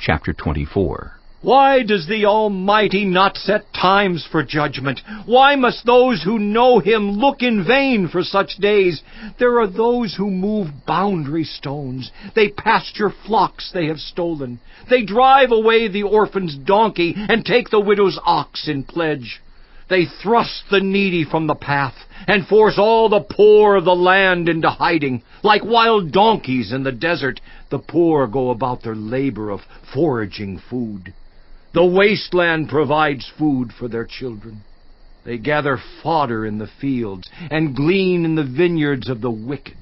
Chapter 24. Why does the Almighty not set times for judgment? Why must those who know Him look in vain for such days? There are those who move boundary stones. They pasture flocks they have stolen. They drive away the orphan's donkey and take the widow's ox in pledge. They thrust the needy from the path and force all the poor of the land into hiding. Like wild donkeys in the desert, the poor go about their labor of foraging food. The wasteland provides food for their children. They gather fodder in the fields and glean in the vineyards of the wicked.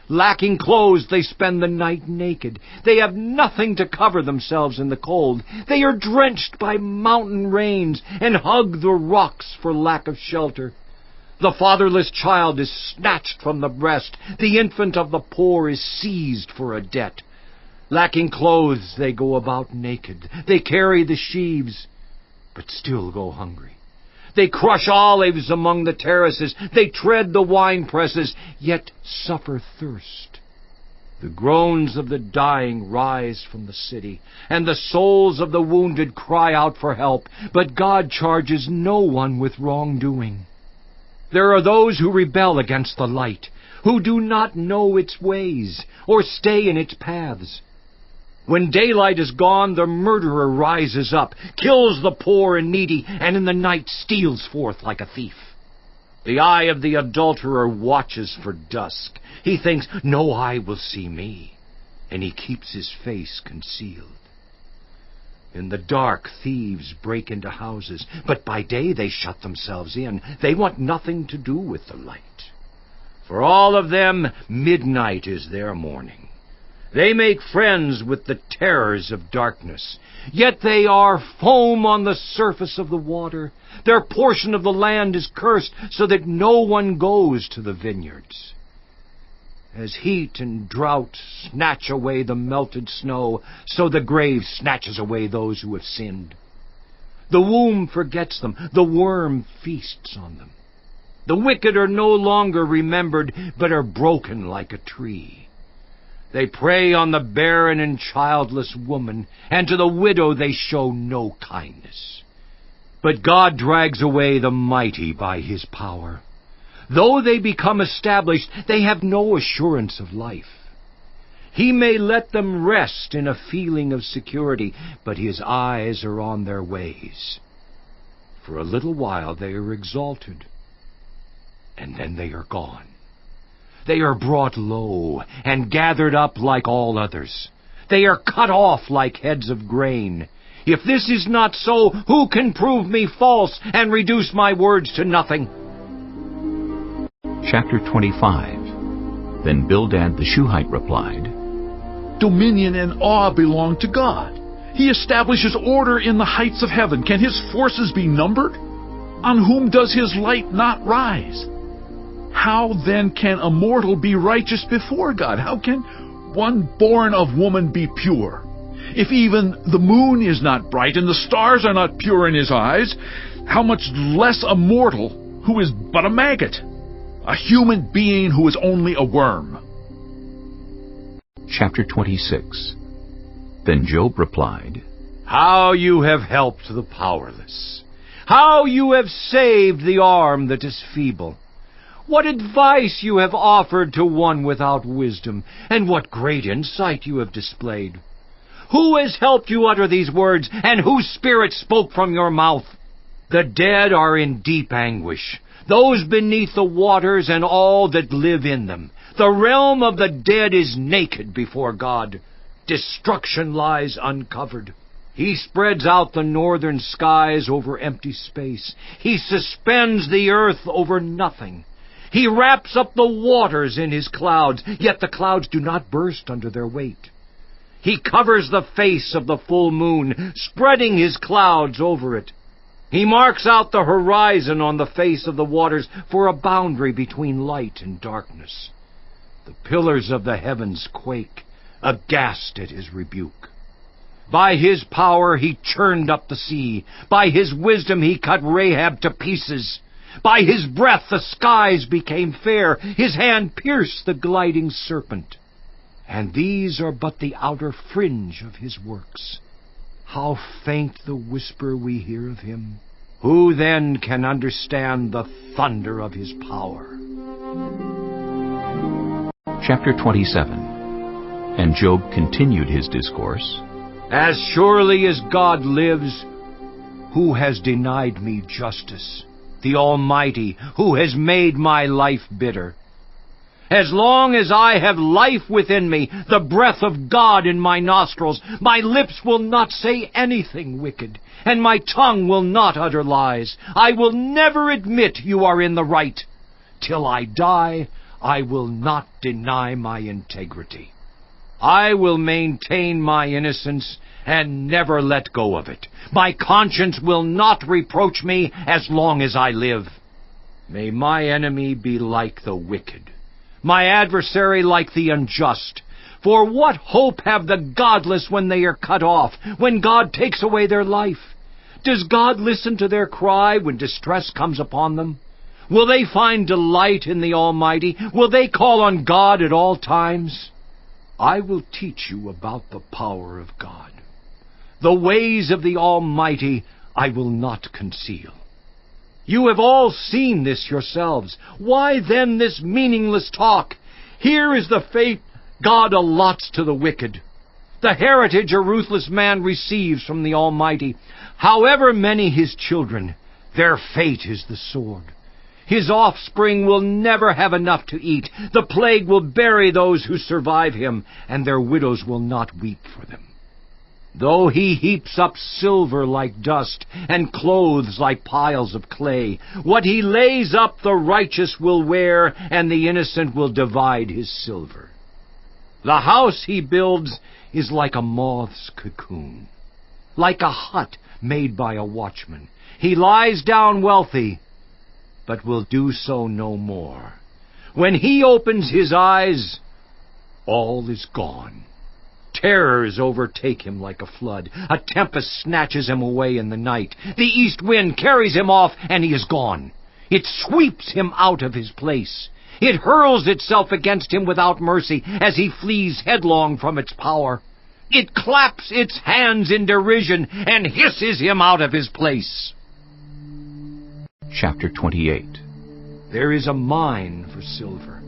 Lacking clothes, they spend the night naked. They have nothing to cover themselves in the cold. They are drenched by mountain rains and hug the rocks for lack of shelter. The fatherless child is snatched from the breast. The infant of the poor is seized for a debt. Lacking clothes, they go about naked. They carry the sheaves, but still go hungry. They crush olives among the terraces. They tread the wine presses, yet suffer thirst. The groans of the dying rise from the city, and the souls of the wounded cry out for help. But God charges no one with wrongdoing. There are those who rebel against the light, who do not know its ways, or stay in its paths. When daylight is gone, the murderer rises up, kills the poor and needy, and in the night steals forth like a thief. The eye of the adulterer watches for dusk. He thinks, no eye will see me, and he keeps his face concealed. In the dark, thieves break into houses, but by day they shut themselves in. They want nothing to do with the light. For all of them, midnight is their morning. They make friends with the terrors of darkness, yet they are foam on the surface of the water. Their portion of the land is cursed, so that no one goes to the vineyards. As heat and drought snatch away the melted snow, so the grave snatches away those who have sinned. The womb forgets them, the worm feasts on them. The wicked are no longer remembered, but are broken like a tree. They prey on the barren and childless woman, and to the widow they show no kindness. But God drags away the mighty by His power. Though they become established, they have no assurance of life. He may let them rest in a feeling of security, but His eyes are on their ways. For a little while they are exalted, and then they are gone. They are brought low and gathered up like all others. They are cut off like heads of grain. If this is not so, who can prove me false and reduce my words to nothing? Chapter 25. Then Bildad the Shuhite replied, Dominion and awe belong to God. He establishes order in the heights of heaven. Can His forces be numbered? On whom does His light not rise? How then can a mortal be righteous before God? How can one born of woman be pure? If even the moon is not bright and the stars are not pure in His eyes, how much less a mortal who is but a maggot, a human being who is only a worm? Chapter 26. Then Job replied, How you have helped the powerless! How you have saved the arm that is feeble! What advice you have offered to one without wisdom, and what great insight you have displayed! Who has helped you utter these words, and whose spirit spoke from your mouth? The dead are in deep anguish, those beneath the waters and all that live in them. The realm of the dead is naked before God. Destruction lies uncovered. He spreads out the northern skies over empty space. He suspends the earth over nothing. He wraps up the waters in His clouds, yet the clouds do not burst under their weight. He covers the face of the full moon, spreading His clouds over it. He marks out the horizon on the face of the waters for a boundary between light and darkness. The pillars of the heavens quake, aghast at His rebuke. By His power He churned up the sea. By His wisdom He cut Rahab to pieces. By His breath the skies became fair. His hand pierced the gliding serpent. and these are but the outer fringe of his works. How faint the whisper we hear of him! Who then can understand the thunder of his power? Chapter 27. And Job continued his discourse. As surely as God lives, who has denied me justice? The Almighty, who has made my life bitter. As long as I have life within me, the breath of God in my nostrils, my lips will not say anything wicked, and my tongue will not utter lies. I will never admit you are in the right. Till I die, I will not deny my integrity. I will maintain my innocence and never let go of it. My conscience will not reproach me as long as I live. May my enemy be like the wicked, my adversary like the unjust. For what hope have the godless when they are cut off, when God takes away their life? Does God listen to their cry when distress comes upon them? Will they find delight in the Almighty? Will they call on God at all times? I will teach you about the power of God. The ways of the Almighty I will not conceal. You have all seen this yourselves. Why then this meaningless talk? Here is the fate God allots to the wicked, the heritage a ruthless man receives from the Almighty. However many his children, their fate is the sword. His offspring will never have enough to eat. The plague will bury those who survive him, and their widows will not weep for them. Though he heaps up silver like dust, and clothes like piles of clay, what he lays up the righteous will wear, and the innocent will divide his silver. The house he builds is like a moth's cocoon, like a hut made by a watchman. He lies down wealthy, but will do so no more. When he opens his eyes, all is gone. Terrors overtake him like a flood. A tempest snatches him away in the night. The east wind carries him off, and he is gone. It sweeps him out of his place. It hurls itself against him without mercy as he flees headlong from its power. It claps its hands in derision and hisses him out of his place. Chapter 28. There is a mine for silver,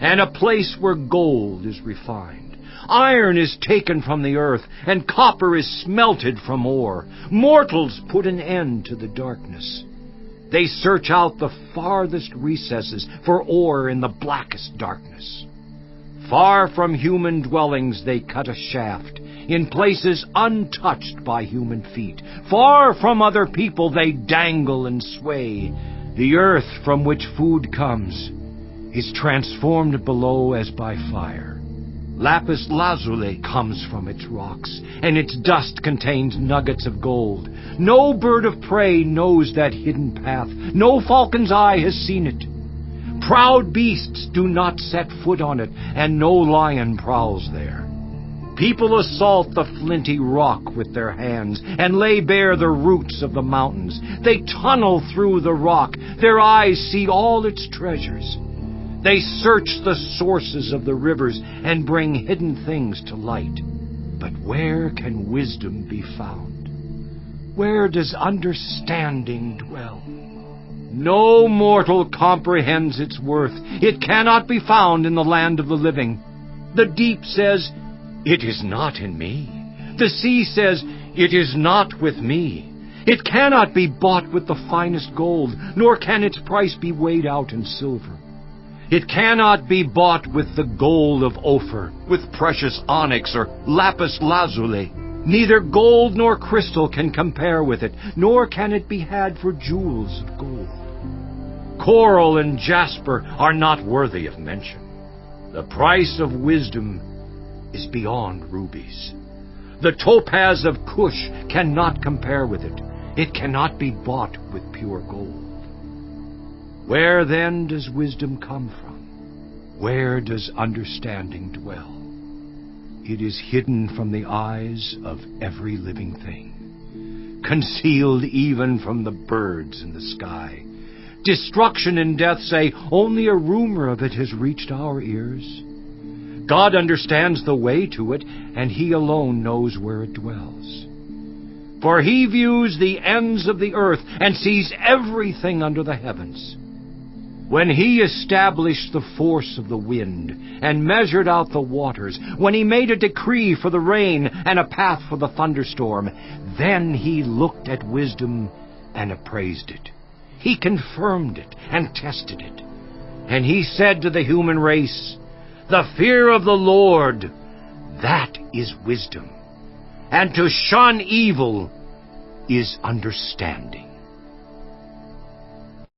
and a place where gold is refined. Iron is taken from the earth, and copper is smelted from ore. Mortals put an end to the darkness. They search out the farthest recesses for ore in the blackest darkness. Far from human dwellings they cut a shaft, in places untouched by human feet. Far from other people they dangle and sway. The earth from which food comes is transformed below as by fire. Lapis lazuli comes from its rocks, and its dust contains nuggets of gold. No bird of prey knows that hidden path. No falcon's eye has seen it. Proud beasts do not set foot on it, and no lion prowls there. People assault the flinty rock with their hands, and lay bare the roots of the mountains. They tunnel through the rock. Their eyes see all its treasures. They search the sources of the rivers and bring hidden things to light. But where can wisdom be found? Where does understanding dwell? No mortal comprehends its worth. It cannot be found in the land of the living. The deep says, "It is not in me." The sea says, "It is not with me." It cannot be bought with the finest gold, nor can its price be weighed out in silver. It cannot be bought with the gold of Ophir, with precious onyx or lapis lazuli. Neither gold nor crystal can compare with it, nor can it be had for jewels of gold. Coral and jasper are not worthy of mention. The price of wisdom is beyond rubies. The topaz of Cush cannot compare with it. It cannot be bought with pure gold. Where then does wisdom come from? Where does understanding dwell? It is hidden from the eyes of every living thing, concealed even from the birds in the sky. Destruction and death say, "Only a rumor of it has reached our ears." God understands the way to it, and He alone knows where it dwells. For He views the ends of the earth and sees everything under the heavens. When He established the force of the wind and measured out the waters, when He made a decree for the rain and a path for the thunderstorm, then He looked at wisdom and appraised it. He confirmed it and tested it. And He said to the human race, "The fear of the Lord, that is wisdom, and to shun evil is understanding."